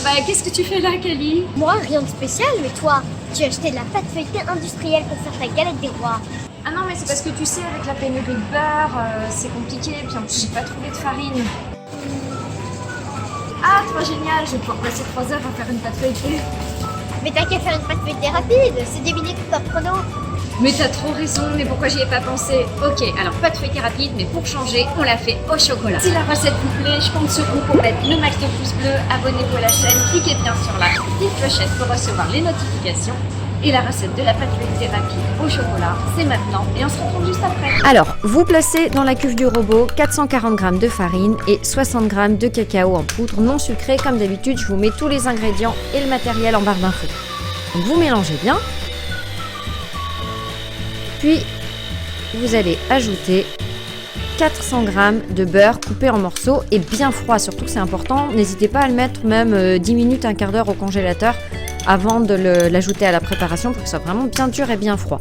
Bah, qu'est-ce que tu fais là, Kali? Moi, rien de spécial, mais toi, tu as acheté de la pâte feuilletée industrielle pour faire ta galette des rois. Ah non, mais c'est parce que tu sais, avec la pénurie de beurre, c'est compliqué, puis en plus, j'ai pas trouvé de farine. Ah, trop génial, je vais pouvoir passer 3 heures à faire une pâte feuilletée. Mais t'as qu'à faire une pâte feuilletée rapide, c'est 10 minutes top chrono. Mais t'as trop raison, mais pourquoi j'y ai pas pensé? Ok, alors pâte feuilletée rapide, mais pour changer, on l'a fait au chocolat. Si la recette vous plaît, je compte sur vous pour mettre le max de pouces bleus, abonnez-vous à la chaîne, cliquez bien sur la petite clochette pour recevoir les notifications. Et la recette de la pâte feuilletée rapide au chocolat, c'est maintenant et on se retrouve juste après. Alors, vous placez dans la cuve du robot 440 g de farine et 60 g de cacao en poudre non sucré. Comme d'habitude, je vous mets tous les ingrédients et le matériel en barre d'infos. Donc vous mélangez bien. Puis, vous allez ajouter 400 g de beurre coupé en morceaux et bien froid. Surtout que c'est important, n'hésitez pas à le mettre même 10 minutes, un quart d'heure au congélateur avant de l'ajouter à la préparation pour que ce soit vraiment bien dur et bien froid.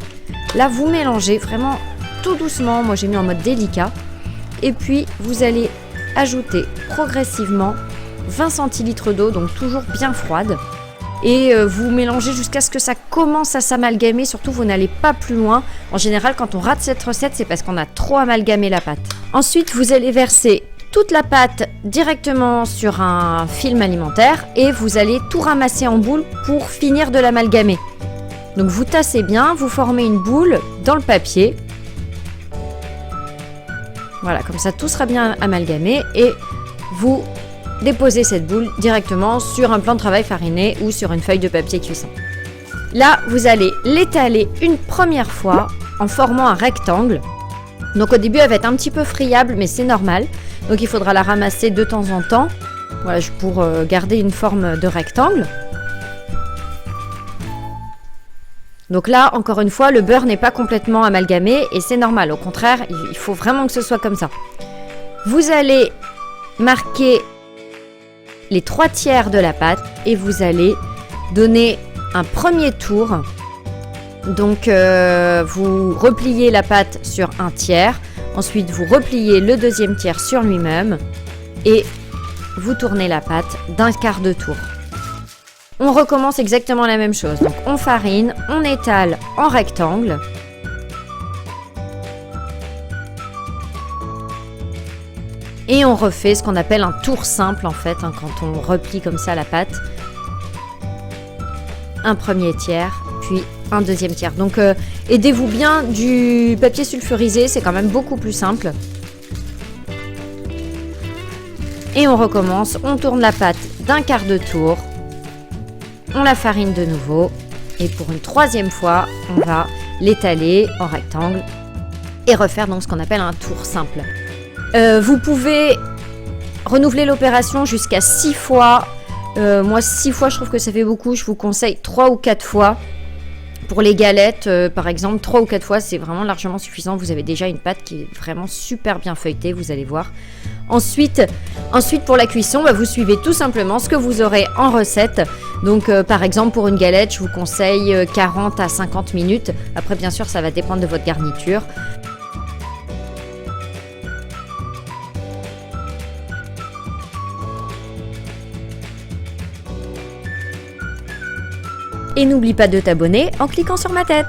Là, vous mélangez vraiment tout doucement. Moi, j'ai mis en mode délicat. Et puis, vous allez ajouter progressivement 20 centilitres d'eau, donc toujours bien froide. Et vous mélangez jusqu'à ce que ça commence à s'amalgamer. Surtout, vous n'allez pas plus loin. En général, quand on rate cette recette, c'est parce qu'on a trop amalgamé la pâte. Ensuite, vous allez verser toute la pâte directement sur un film alimentaire et vous allez tout ramasser en boule pour finir de l'amalgamer. Donc vous tassez bien, vous formez une boule dans le papier. Voilà, comme ça tout sera bien amalgamé et vous déposez cette boule directement sur un plan de travail fariné ou sur une feuille de papier cuisson. Là, vous allez l'étaler une première fois en formant un rectangle. Donc au début, elle va être un petit peu friable, mais c'est normal. Donc il faudra la ramasser de temps en temps, voilà, pour garder une forme de rectangle. Donc là, encore une fois, le beurre n'est pas complètement amalgamé et c'est normal. Au contraire, il faut vraiment que ce soit comme ça. Vous allez marquer les 3/4 de la pâte et vous allez donner un premier tour. Donc vous repliez la pâte sur 1/3. Ensuite, vous repliez le deuxième tiers sur lui-même et vous tournez la pâte d'un quart de tour. On recommence exactement la même chose. Donc, on farine, on étale en rectangle. Et on refait ce qu'on appelle un tour simple en fait, quand on replie comme ça la pâte. Un premier tiers, puis un deuxième tiers. Donc aidez-vous bien du papier sulfurisé, c'est quand même beaucoup plus simple. Et on recommence, on tourne la pâte d'un quart de tour, on la farine de nouveau et pour une troisième fois, on va l'étaler en rectangle et refaire donc ce qu'on appelle un tour simple. Vous pouvez renouveler l'opération jusqu'à 6 fois. Moi 6 fois je trouve que ça fait beaucoup, je vous conseille 3 ou 4 fois. Pour les galettes par exemple, 3 ou 4 fois c'est vraiment largement suffisant, vous avez déjà une pâte qui est vraiment super bien feuilletée, vous allez voir. Ensuite pour la cuisson, vous suivez tout simplement ce que vous aurez en recette. Donc par exemple pour une galette, je vous conseille 40 à 50 minutes. Après bien sûr ça va dépendre de votre garniture. Et n'oublie pas de t'abonner en cliquant sur ma tête.